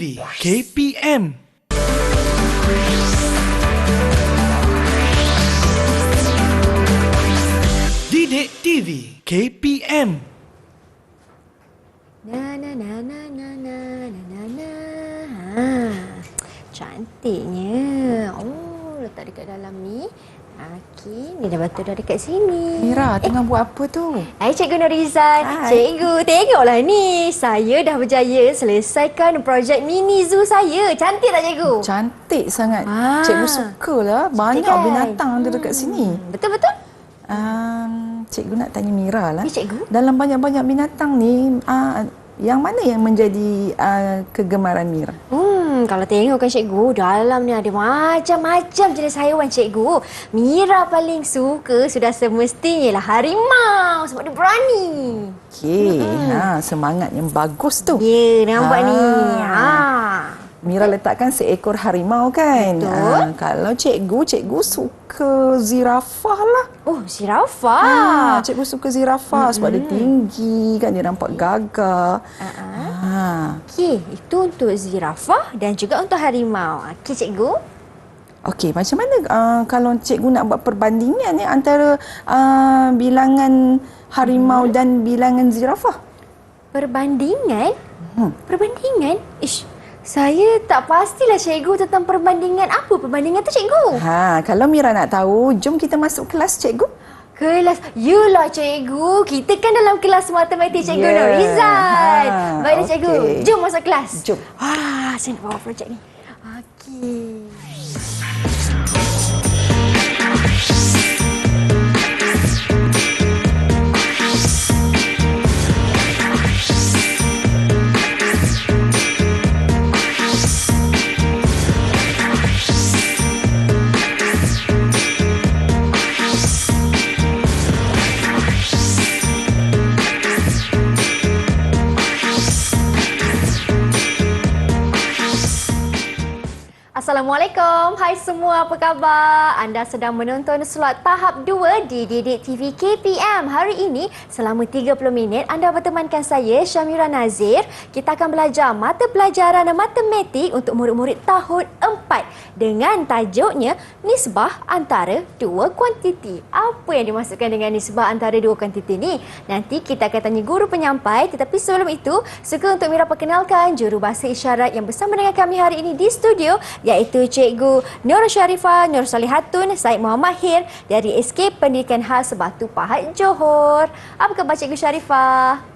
TV KPM. Didik TV KPM. Na na na na na na na na na. Cantiknya. Oh, letak dekat dalam ni. Okey, ni dah betul dah dekat sini. Mira, tengah buat apa tu? Hai Cikgu Norizan. Cikgu, tengoklah ni. Saya dah berjaya selesaikan projek mini zoo saya. Cantik tak Cikgu? Cantik sangat. Cikgu sukalah. Banyak kan? binatang ada dekat sini. Betul-betul? Cikgu nak tanya Mira lah. Ya, Cikgu. Dalam banyak-banyak binatang ni, yang mana yang menjadi kegemaran Mira? Kalau tengok kan Cikgu, dalam ni ada macam-macam jenis haiwan Cikgu. Mira paling suka sudah semestinya lah harimau sebab dia berani. Okey, semangat yang bagus tu. Ya, nampak ni. Mira letakkan seekor harimau kan? Betul. Kalau cikgu suka zirafah lah. Oh, zirafah. Cikgu suka zirafah sebab dia tinggi kan, dia nampak gagah. Okey, itu untuk zirafah dan juga untuk harimau. Okey Cikgu. Okey, macam mana kalau cikgu nak buat perbandingan antara bilangan harimau dan bilangan zirafah? Perbandingan? Perbandingan? Saya tak pastilah Cikgu tentang perbandingan. Apa perbandingan tu Cikgu? Kalau Mira nak tahu, jom kita masuk kelas Cikgu. Kelas? Yelah Cikgu, kita kan dalam kelas matematik Cikgu Norizan. Baiklah Cikgu, jom masuk kelas. Jom. Saya nak bawa projek ni. Okey. Assalamualaikum. Hai semua, apa khabar? Anda sedang menonton slot tahap 2 di Didik TV KPM. Hari ini, selama 30 minit, anda bertemankan saya, Syamira Nazir. Kita akan belajar mata pelajaran matematik untuk murid-murid tahun 4 dengan tajuknya Nisbah Antara Dua Kuantiti. Apa yang dimaksudkan dengan nisbah antara dua kuantiti ni? Nanti kita akan tanya guru penyampai. Tetapi sebelum itu, suka untuk Mira perkenalkan jurubahasa isyarat yang bersama dengan kami hari ini di studio, iaitu Cikgu Nur Syarifah Nur Salihatun Said Muhammad Hir dari SK Pendidikan Khas Batu Pahat, Johor. Apa khabar Cikgu Syarifah?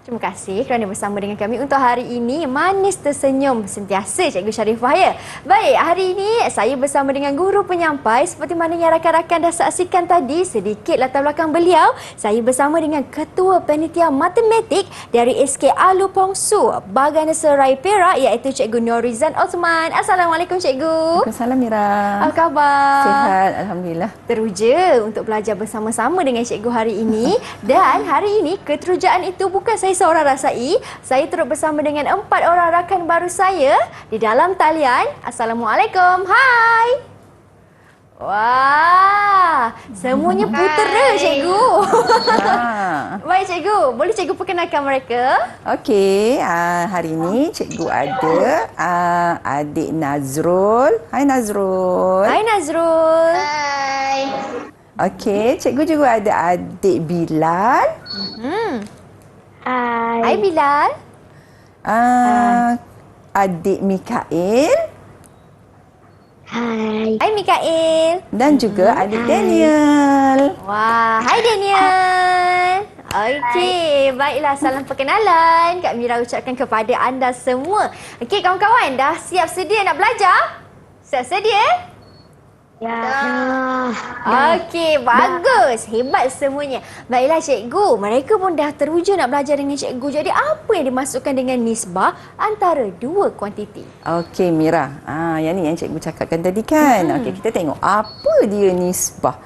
Terima kasih kerana bersama dengan kami untuk hari ini. Manis tersenyum sentiasa Cikgu Syarifah ya. Baik, hari ini saya bersama dengan guru penyampai seperti mana yang rakan-rakan dah saksikan tadi sedikit latar belakang beliau. Saya bersama dengan Ketua Panitia Matematik dari SK Alu Pongsu, Bagana Serai Perak, iaitu Cikgu Norizan Osman. Assalamualaikum Cikgu. Waalaikumsalam Mira. Apa khabar? Sihat, Alhamdulillah. Teruja untuk belajar bersama-sama dengan Cikgu hari ini. Dan hari ini keterujaan itu bukan saya seorang rasai. Saya turut bersama dengan 4 orang rakan baru saya di dalam talian. Assalamualaikum. Hai. Wah, semuanya putera Cikgu. Baik Cikgu, boleh Cikgu perkenalkan mereka? Okey, hari ini Cikgu ada adik Nazrul. Hai Nazrul. Hai Nazrul. Hai. Okey, Cikgu juga ada adik Bilal. Hai. Hai Bilal. Adik Mikael. Hai. Hai Mikael. Dan juga adik Daniel. Wah, hai Daniel. Okey, baiklah, salam perkenalan Kak Mira ucapkan kepada anda semua. Okey kawan-kawan, dah siap sedia nak belajar? Siap sedia? Ya. Okey, bagus. Hebat semuanya. Baiklah Cikgu, mereka pun dah teruja nak belajar dengan Cikgu. Jadi apa yang dimaksudkan dengan nisbah antara dua kuantiti? Okey Mira, yang ni yang Cikgu cakapkan tadi kan. Okey, kita tengok apa dia nisbah.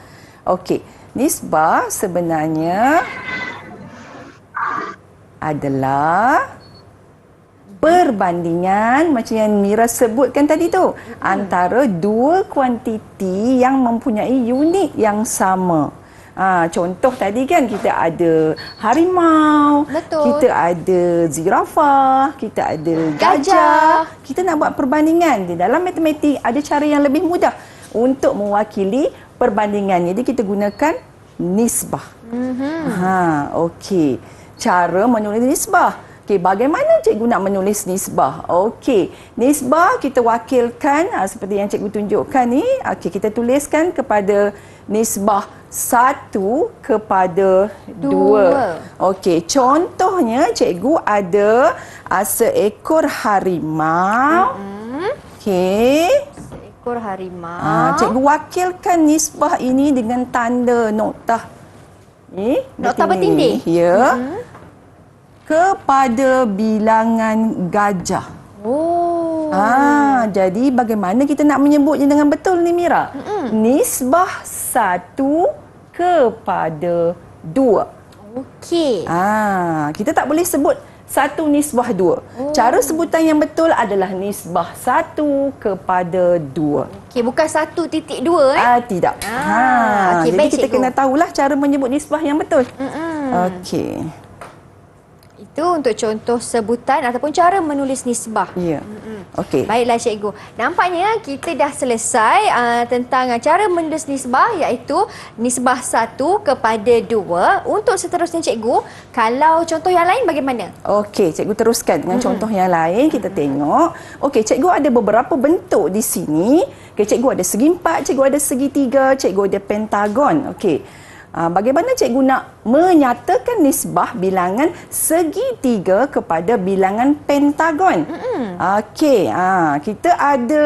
Okey, nisbah sebenarnya adalah perbandingan macam yang Mira sebutkan tadi tu antara dua kuantiti yang mempunyai unit yang sama. Contoh tadi kan kita ada harimau, Betul. kita ada zirafah, kita ada gajah. Kita nak buat perbandingan. Di dalam matematik ada cara yang lebih mudah untuk mewakili perbandingan. Jadi kita gunakan nisbah. Okey. Cara menulis nisbah. Okey, bagaimana cikgu nak menulis nisbah? Okey, nisbah kita wakilkan seperti yang cikgu tunjukkan ni. Okey, kita tuliskan kepada nisbah 1 kepada 2. Okey, contohnya cikgu ada seekor harimau. Okey. Seekor harimau. Cikgu wakilkan nisbah ini dengan tanda nokta. Nokta bertindih. Ya. Kepada bilangan gajah. Jadi bagaimana kita nak menyebutnya dengan betul ni Mira? Nisbah 1 kepada 2. Okey. Kita tak boleh sebut 1 nisbah 2. Cara sebutan yang betul adalah nisbah 1 kepada 2. Okey, bukan 1.2 Tidak. Okey, jadi baik, kita cikgu. kena tahulah cara menyebut nisbah yang betul. Okey. Itu untuk contoh sebutan ataupun cara menulis nisbah. Ya. Okey. Baiklah cikgu. Nampaknya kita dah selesai tentang cara menulis nisbah, iaitu nisbah 1 kepada 2. Untuk seterusnya cikgu, kalau contoh yang lain bagaimana? Okey, cikgu teruskan dengan contoh yang lain. Kita tengok. Okey, cikgu ada beberapa bentuk di sini. Okey, cikgu ada segi 4, cikgu ada segi 3, cikgu ada pentagon. Okey. Bagaimana cikgu nak menyatakan nisbah bilangan segi 3 kepada bilangan pentagon? Okey, kita ada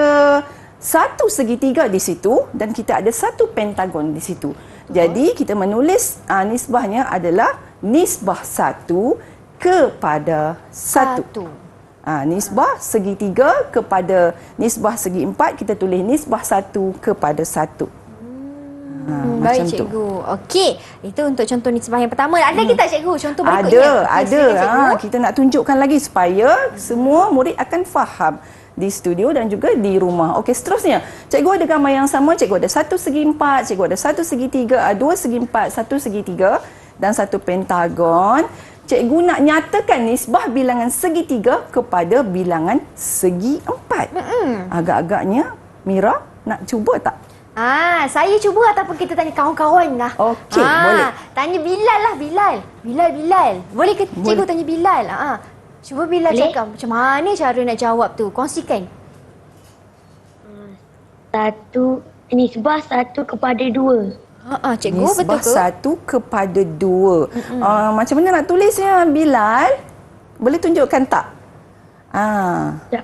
satu segi 3 di situ dan kita ada satu pentagon di situ. Jadi kita menulis nisbahnya adalah nisbah 1 kepada 1. Nisbah segi 3 kepada nisbah segi 4, kita tulis nisbah 1 kepada 1. Baik cikgu. Okey, itu untuk contoh nisbah yang pertama. Ada kita cikgu contoh berikutnya? Ada. Kita nak tunjukkan lagi supaya semua murid akan faham di studio dan juga di rumah. Okey, seterusnya. Cikgu ada gambar yang sama. Cikgu ada satu segi 4, cikgu ada satu segi 3, dua segi 4, satu segi 3 dan satu pentagon. Cikgu nak nyatakan nisbah bilangan segi 3 kepada bilangan segi 4. Agak-agaknya Mira nak cuba tak? Saya cuba ataupun kita tanya kawan-kawan lah. Okey, boleh. Tanya Bilal lah, Bilal. Boleh ke cikgu tanya Bilal? Cuba Bilal cakap macam mana cara nak jawab tu. Kongsikan. Nisbah 1 kepada 2. Cikgu Nisbah betul ke? 1 kepada 2. Macam mana nak tulisnya Bilal? Boleh tunjukkan tak? Ya.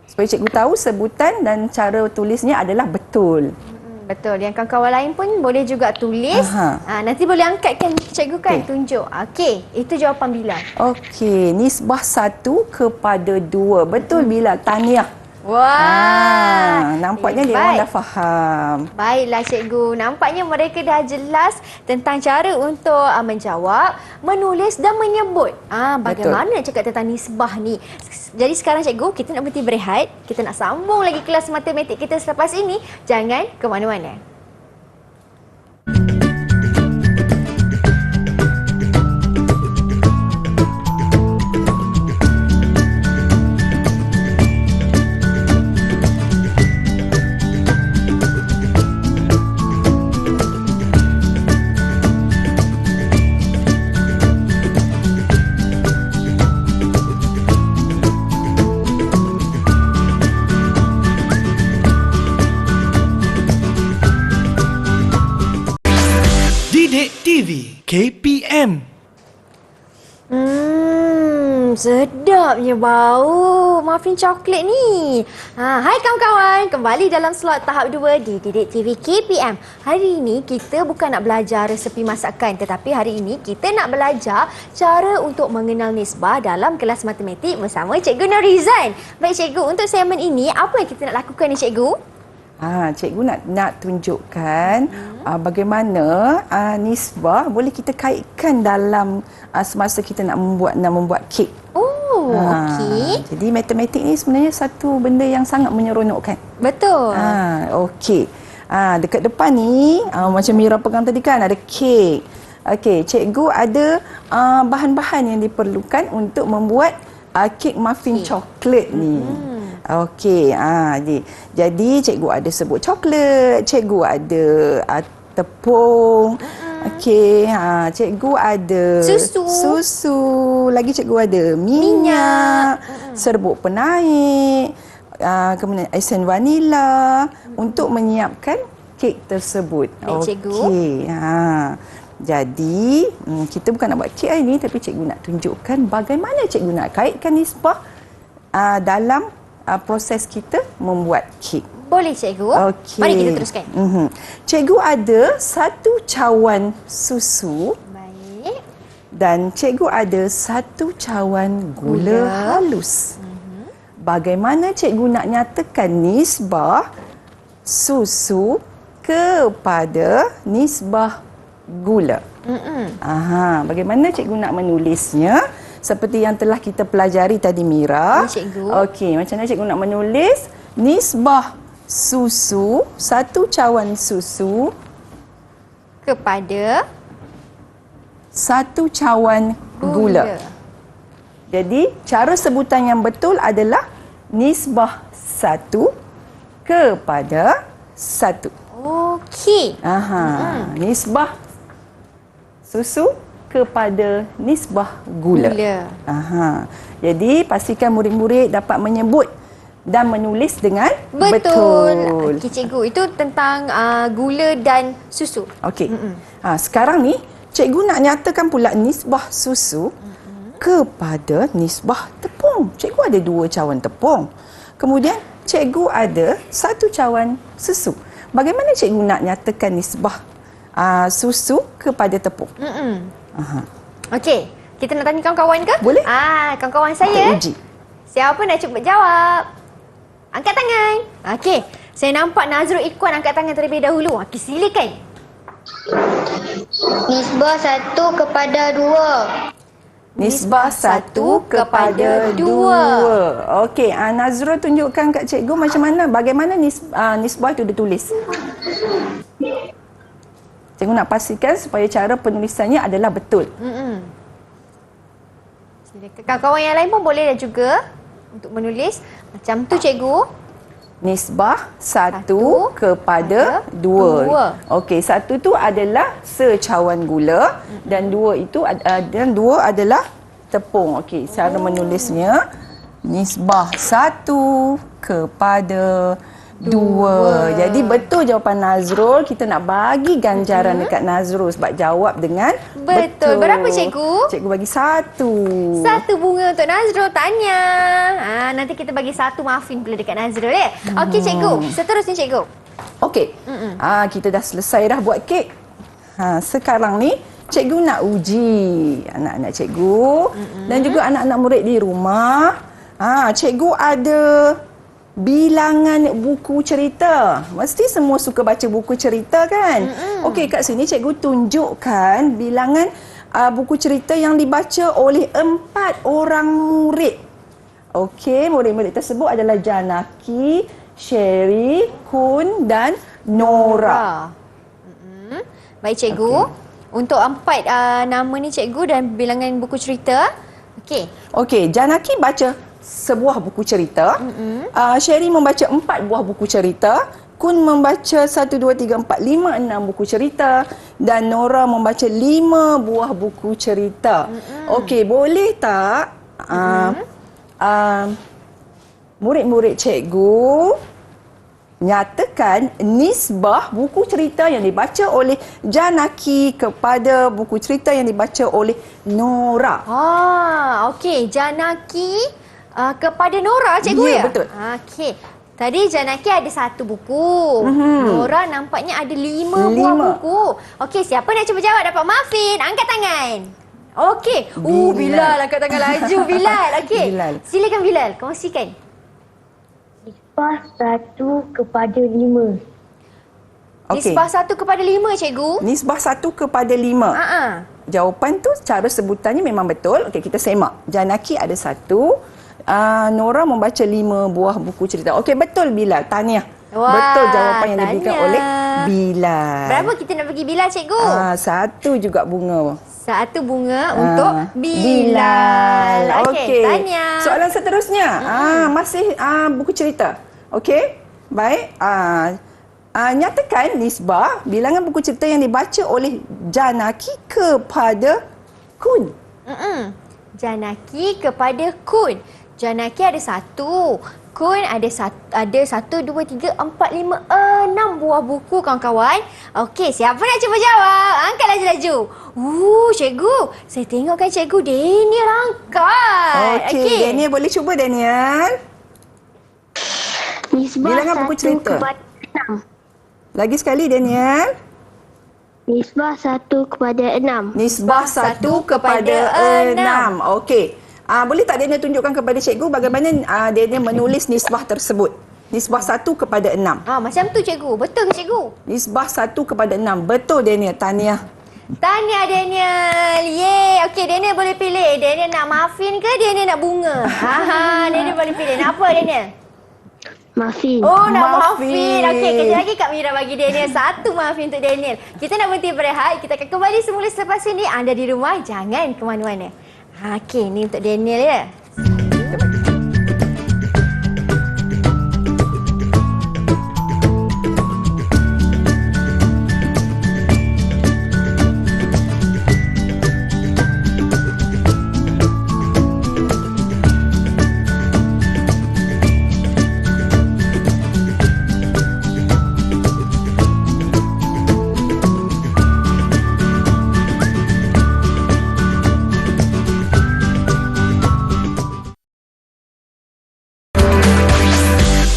Supaya cikgu tahu sebutan dan cara tulisnya adalah betul. Betul. Yang kawan-kawan lain pun boleh juga tulis. Nanti boleh angkatkan cikgu kan, tunjuk. Okey, itu jawapan Bilal. Okey, nisbah 1 kepada 2. Betul Bilal, tahniah. Wah. Nampaknya dia orang dah faham. Baiklah cikgu. Nampaknya mereka dah jelas tentang cara untuk menjawab, menulis dan menyebut. Bagaimana nak cakap tentang nisbah ni. Jadi sekarang cikgu, kita nak berhenti berehat. Kita nak sambung lagi kelas matematik kita selepas ini. Jangan ke mana-mana. Didik TV KPM. Sedapnya bau muffin coklat ni. Hai kawan-kawan, kembali dalam slot tahap 2 di Didik TV KPM. Hari ini kita bukan nak belajar resepi masakan, tetapi hari ini kita nak belajar cara untuk mengenal nisbah dalam kelas matematik bersama Cikgu Norizan. Baik cikgu, untuk segmen ini apa yang kita nak lakukan ni cikgu? Cikgu nak tunjukkan bagaimana nisbah boleh kita kaitkan dalam semasa kita nak membuat kek. Okey. Jadi matematik ni sebenarnya satu benda yang sangat menyeronokkan. Betul. Okey. Dekat depan ni, macam Mira pegang tadi kan, ada kek. Okey, cikgu ada bahan-bahan yang diperlukan untuk membuat kek muffin coklat ni. Okey, jadi cikgu ada sebut coklat, cikgu ada tepung. Okey, cikgu ada susu, lagi cikgu ada minyak, serbuk penaik, kemudian esen vanila untuk menyiapkan kek tersebut. Okey, jadi kita bukan nak buat kek hari ni, tapi cikgu nak tunjukkan bagaimana cikgu nak kaitkan nisbah dalam proses kita membuat kek. Boleh cikgu. Okey. Mari kita teruskan. Cikgu ada 1 cawan susu. Baik. Dan cikgu ada 1 cawan gula halus. Bagaimana cikgu nak nyatakan nisbah susu kepada nisbah gula? Bagaimana cikgu nak menulisnya? Seperti yang telah kita pelajari tadi, Mira. Cikgu. Okey, macam mana cikgu nak menulis nisbah susu, 1 cawan susu kepada 1 cawan gula. Jadi, cara sebutan yang betul adalah nisbah 1 kepada 1. Okey. Nisbah susu kepada nisbah gula. Jadi, pastikan murid-murid dapat menyebut dan menulis dengan betul. Okey cikgu, itu tentang gula dan susu. Okey. Sekarang ni cikgu nak nyatakan pula nisbah susu kepada nisbah tepung. Cikgu ada 2 cawan tepung. Kemudian cikgu ada 1 cawan susu. Bagaimana cikgu nak nyatakan nisbah susu kepada tepung? Okey, kita nak tanya kawan-kawan ke? Boleh. Kawan-kawan saya. Kita uji. Siapa nak cuba jawab? Angkat tangan. Okey, saya nampak Nazrul Ikwan angkat tangan terlebih dahulu. Okey, silakan. Nisbah 1 kepada 2. Nisbah 1 kepada 2. Okey, Nazrul tunjukkan kat cikgu macam mana, bagaimana nisbah itu ditulis. Cikgu nak pastikan supaya cara penulisannya adalah betul. Silakan. Kawan-kawan yang lain pun boleh juga untuk menulis macam tu cikgu. Nisbah 1 kepada 2. Okey, 1 tu adalah secawan gula dan 2 itu dan 2 adalah tepung. Okey, cara menulisnya nisbah 1 kepada 2. Jadi betul jawapan Nazrul. Kita nak bagi ganjaran dekat Nazrul sebab jawab dengan betul. Berapa cikgu? Cikgu bagi 1. 1 bunga untuk Nazrul. Tanya. Nanti kita bagi 1 muffin pula dekat Nazrul ya. Okey cikgu. Seterusnya cikgu. Okey. Kita dah selesai dah buat kek. Sekarang ni cikgu nak uji anak-anak cikgu dan juga anak-anak murid di rumah. Cikgu ada bilangan buku cerita. Mesti semua suka baca buku cerita kan? Okey, kat sini cikgu tunjukkan bilangan buku cerita yang dibaca oleh 4 orang murid. Okey, murid-murid tersebut adalah Janaki, Sherry, Kun dan Nora. Baik cikgu. Untuk 4 nama ni cikgu dan bilangan buku cerita. Okey, Janaki baca sebuah buku cerita. Sherry membaca 4 buah buku cerita. Kun membaca 1, 2, 3, 4, 5, 6 buku cerita. Dan Nora membaca 5 buah buku cerita. Okey, boleh tak murid-murid cikgu nyatakan nisbah buku cerita yang dibaca oleh Janaki kepada buku cerita yang dibaca oleh Nora. Okey, Janaki kepada Nora cikgu ya? Ya, betul. Okey. Tadi Janaki ada 1 buku. Nora nampaknya ada 5 buah buku. Okey, siapa nak cuba jawab dapat muffin? Angkat tangan. Okey. Bilal angkat tangan laju. Bilal. Okey. Silakan Bilal, kongsikan. Nisbah 1 kepada 5. Nisbah 1 kepada 5 cikgu. Nisbah 1 kepada 5. Jawapan tu cara sebutannya memang betul. Okey, kita semak. Janaki ada 1. Nora membaca 5 buah buku cerita. Okey, betul Bilal. Tahniah. Betul jawapan yang diberikan oleh Bilal. Berapa kita nak bagi Bilal, cikgu? Satu juga bunga. Satu bunga untuk Bilal. Okey, Tania. Soalan seterusnya. Masih buku cerita. Okey. Baik. Nyatakan nisbah bilangan buku cerita yang dibaca oleh Janaki kepada Kun. Janaki kepada Kun. Janaki ada satu. Kun ada satu, dua, tiga, empat, lima, enam buah buku, kawan-kawan. Okey, siapa nak cuba jawab? Angkat laju-laju. Cikgu. Saya tengok kan cikgu Daniel angkat. Okey, Daniel boleh cuba, Daniel. Nisbah Bilangan buku 1 cerita. kepada 6. Lagi sekali, Daniel. Nisbah 1 kepada 6. Nisbah 1 kepada 6. Okey. Boleh tak Daniel tunjukkan kepada cikgu bagaimana Daniel menulis nisbah tersebut? Nisbah 1 kepada 6. Macam tu cikgu. Betul ke cikgu? Nisbah 1 kepada 6. Betul, Daniel. Tahniah. Tahniah Daniel. Yeay. Okey, Daniel boleh pilih. Daniel nak muffin ke Daniel nak bunga? Daniel boleh pilih. Nak apa Daniel? Muffin. Nak muffin. Okey, kejap lagi Kak Mira bagi Daniel satu muffin untuk Daniel. Kita nak berhenti berehat. Kita akan kembali semula selepas ini. Anda di rumah jangan ke mana-mana. Okey, ni untuk Daniel ya.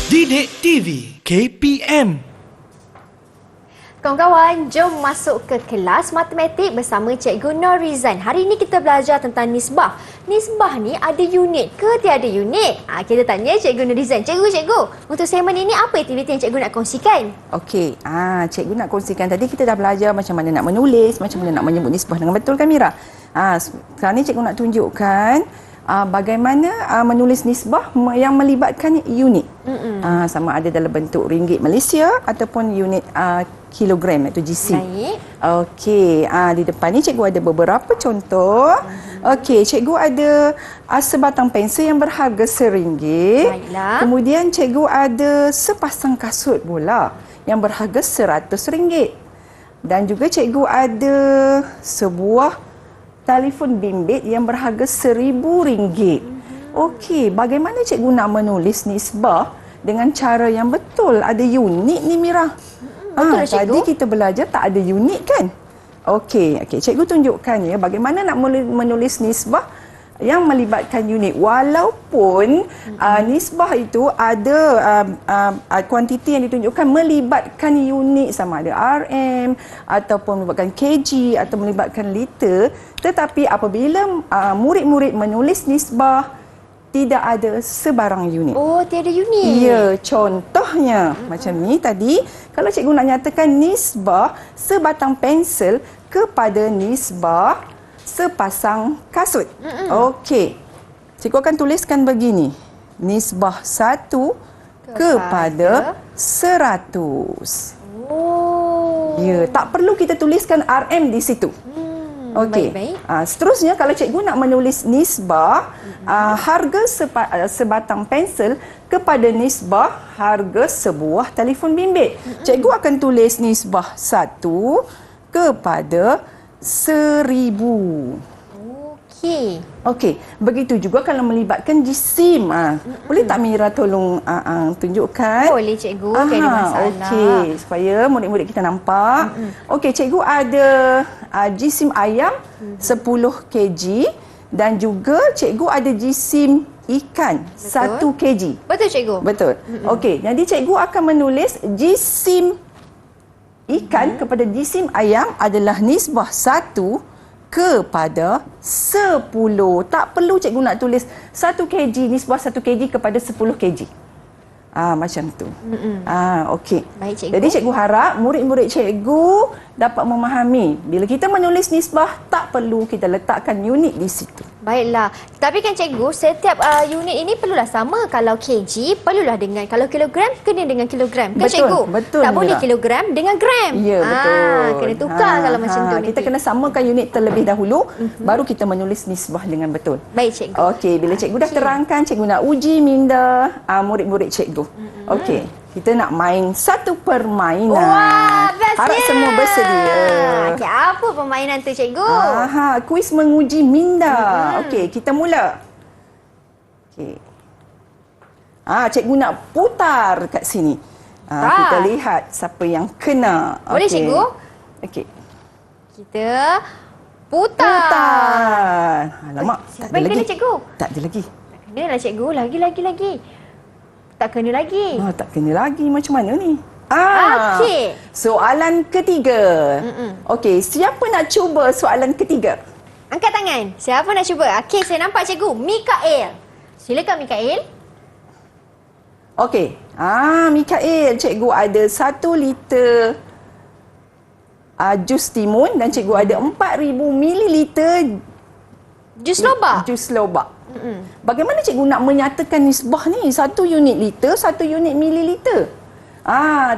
Didik TV KPM. Kawan-kawan, jom masuk ke kelas matematik bersama Cikgu Norizan. Hari ini kita belajar tentang nisbah. Nisbah ni ada unit ke tiada unit? Kita tanya Cikgu Norizan. Cikgu, untuk segmen ini apa aktiviti yang Cikgu nak kongsikan? Okey, cikgu nak kongsikan. Tadi kita dah belajar macam mana nak menulis, macam mana nak menyebut nisbah dengan betul kan Mira? Sekarang ni cikgu nak tunjukkan bagaimana menulis nisbah yang melibatkan unit. Sama ada dalam bentuk ringgit Malaysia ataupun unit kilogram iaitu GC. Baik. Okey, di depan ni cikgu ada beberapa contoh. Okey, cikgu ada sebatang pensel yang berharga RM1. Baiklah. Kemudian cikgu ada sepasang kasut bola yang berharga RM100. Dan juga cikgu ada sebuah telefon bimbit yang berharga RM1,000. Okey, bagaimana cikgu nak menulis nisbah dengan cara yang betul? Ada unit ni Mira. Betul cikgu. Tadi kita belajar tak ada unit kan? Okey, cikgu tunjukkan ya bagaimana nak menulis nisbah yang melibatkan unit. Walaupun nisbah itu ada kuantiti yang ditunjukkan melibatkan unit sama ada RM ataupun melibatkan kg atau melibatkan liter, tetapi apabila murid-murid menulis nisbah tidak ada sebarang unit. Tiada unit. Ya, contohnya macam ni tadi, kalau cikgu nak nyatakan nisbah sebatang pensel kepada nisbah sepasang kasut. Okey. Cikgu akan tuliskan begini. Nisbah 1 kepada 100. Ya, tak perlu kita tuliskan RM di situ. Okey. Baik-baik. Seterusnya kalau cikgu nak menulis nisbah harga sebatang pensel kepada nisbah harga sebuah telefon bimbit. Cikgu akan tulis nisbah 1 kepada 1,000. Okey, begitu juga kalau melibatkan jisim. Boleh tak Mira tolong tunjukkan? Boleh cikgu, tak ada masalah. Okey, supaya murid-murid kita nampak. Okey, cikgu ada jisim ayam 10 kg dan juga cikgu ada jisim ikan 1 kg. Betul cikgu? Betul. Okey, jadi cikgu akan menulis jisim ikan kepada jisim ayam adalah nisbah 1 kepada 10. Tak perlu cikgu nak tulis 1 kg, nisbah 1 kg kepada 10 kg. Macam tu. Okey. Baik cikgu. Jadi cikgu harap murid-murid cikgu dapat memahami. Bila kita menulis nisbah, tak perlu kita letakkan unit di situ. Baiklah. Tapi kan cikgu, setiap unit ini perlulah sama. Kalau kg, perlulah dengan. Kalau kilogram, kena dengan kilogram. Kan Betul, cikgu? betul, Tak boleh Mira. kilogram dengan gram. Ya, betul. Kena tukar kalau macam tu. Kita nanti. kena samakan unit terlebih dahulu, baru kita menulis nisbah dengan betul. Baik, cikgu. Okey, bila cikgu dah terangkan, cikgu nak uji minda murid-murid cikgu. Okey, kita nak main satu permainan. Wah, bestnya. Harap semua bersedia. Okey, apa permainan tu, cikgu? Kuis menguji minda. Okey, kita mula. Okey. Cikgu nak putar kat sini. Kita lihat siapa yang kena. Boleh, Okey. cikgu? Okey. Kita putar. Alamak, Siapa tak ada yang lagi. kena, cikgu? Tak ada lagi. Tak kena lah, cikgu. Lagi. Tak kena lagi. Tak kena lagi. Macam mana ni? Okey. Soalan ketiga. Okey, siapa nak cuba soalan ketiga? Angkat tangan. Siapa nak cuba? Okey, saya nampak cikgu. Mikael. Silakan, Mikael. Okey. Mikael, cikgu ada 1 liter jus timun dan cikgu ada 4,000 mililiter Jus lobak. jus lobak. Bagaimana cikgu nak menyatakan nisbah ni? 1 unit liter, 1 unit mililiter.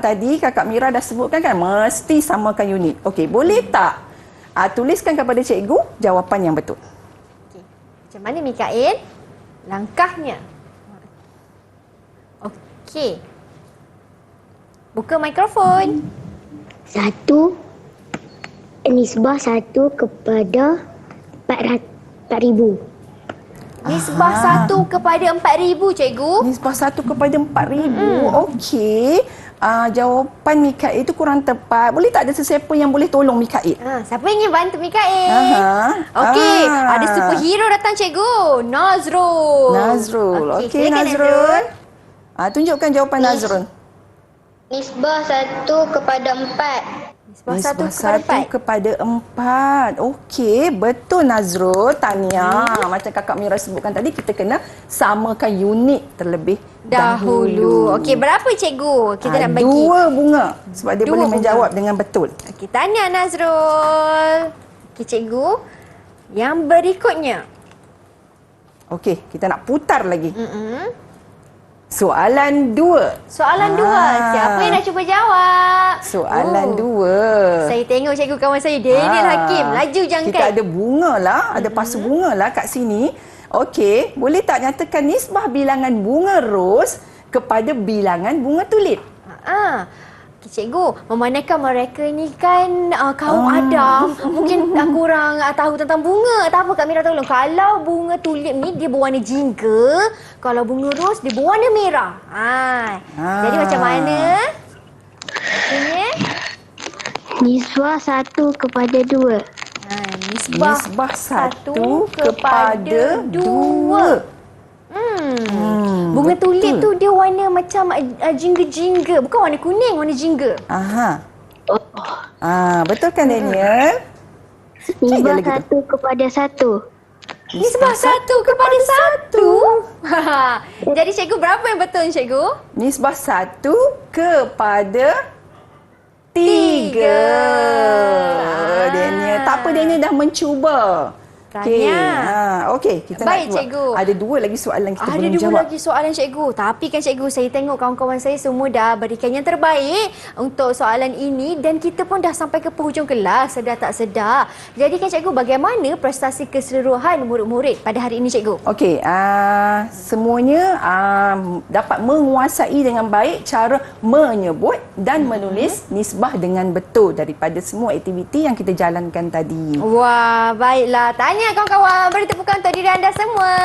Tadi Kakak Mira dah sebutkan kan, mesti samakan unit. Okey, boleh tak tuliskan kepada cikgu jawapan yang betul? Okey. Macam mana, Mikael? Langkahnya. Okey. Buka mikrofon. Nisbah 1 kepada 4,000. Nisbah 1 kepada 4,000, cikgu. Nisbah 1 kepada 4,000. Okey. Jawapan Mikael itu kurang tepat. Boleh tak ada sesiapa yang boleh tolong Mikael? Siapa yang ingin bantu Mikael? Okey, ada superhero datang, cikgu. Nazrul. Okey, silakan, Nazrul. Tunjukkan jawapan Nazrul. Nisbah 1 kepada 4. Nisbah 1 1 kepada 4. Okey, betul Nazrul. Tahniah. Macam Kakak Mira sebutkan tadi, kita kena samakan unit terlebih dahulu. Okey, berapa, cikgu? Kita nak bagi 2 bunga sebab dia 2 boleh bunga. menjawab dengan betul. Okey, tahniah Nazrul. Okey, cikgu. Yang berikutnya. Okey, kita nak putar lagi. Soalan 2. Soalan 2. Siapa yang nak cuba jawab? Soalan 2. Saya tengok cikgu kawan saya, Daniel Hakim. Laju jangkai. Kita ada bunga lah, ada pasu bunga lah kat sini. Okey, boleh tak nyatakan nisbah bilangan bunga ros kepada bilangan bunga tulip? Okay, cikgu, memandangkan mereka ni kan kaum Adam, mungkin kurang tahu tentang bunga. Tak apa, Kak Mira tolong. Kalau bunga tulip ni dia berwarna jingga, kalau bunga ros dia berwarna merah. Jadi macam mana? Nisbah 1 kepada 2. Nisbah 1 kepada 2. Bunga tulip tu dia warna macam jingga-jingga. Bukan warna kuning, warna jingga. Betul kan Daniel? Nisbah 1 kepada 1. Nisbah 1 kepada 1. Jadi cikgu, berapa yang betul, cikgu? Nisbah 1 kepada 3. Daniel, tak apa, Daniel dah mencuba. Okey, kita baik, nak cikgu. Ada 2 lagi soalan kita belum Ada 2 jawab. lagi soalan, cikgu. Tapi kan cikgu, saya tengok kawan-kawan saya semua dah berikan yang terbaik untuk soalan ini dan kita pun dah sampai ke penghujung kelas, sedar tak sedar. Jadi kan cikgu, bagaimana prestasi keseluruhan murid-murid pada hari ini, cikgu? Okey, semuanya dapat menguasai dengan baik cara menyebut dan menulis nisbah dengan betul daripada semua aktiviti yang kita jalankan tadi. Wah, baiklah. Tanya kawan-kawan, beri tepukan untuk diri anda semua.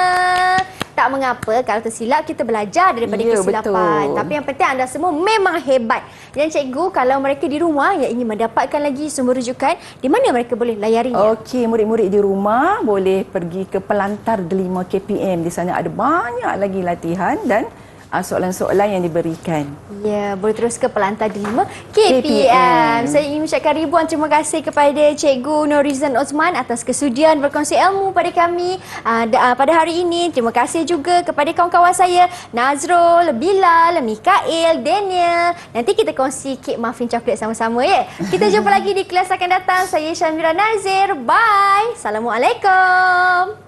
Tak mengapa kalau tersilap, kita belajar daripada kesilapan. betul. Tapi yang penting anda semua memang hebat. Dan cikgu, kalau mereka di rumah yang ingin mendapatkan lagi sumber rujukan, di mana mereka boleh layarinya? Okey, murid-murid di rumah boleh pergi ke Pelantar Delima KPM. Di sana ada banyak lagi latihan dan soalan-soalan yang diberikan. Ya, boleh terus ke pelantar 5 KPM. Saya ingin mengucapkan ribuan terima kasih kepada Cikgu Norizan Osman atas kesudian berkongsi ilmu pada kami pada hari ini. Terima kasih juga kepada kawan-kawan saya, Nazrul, Bilal, Mikael, Daniel. Nanti kita kongsi kek muffin coklat sama-sama ya. Kita jumpa lagi di kelas akan datang. Saya Syamira Nazir. Bye. Assalamualaikum.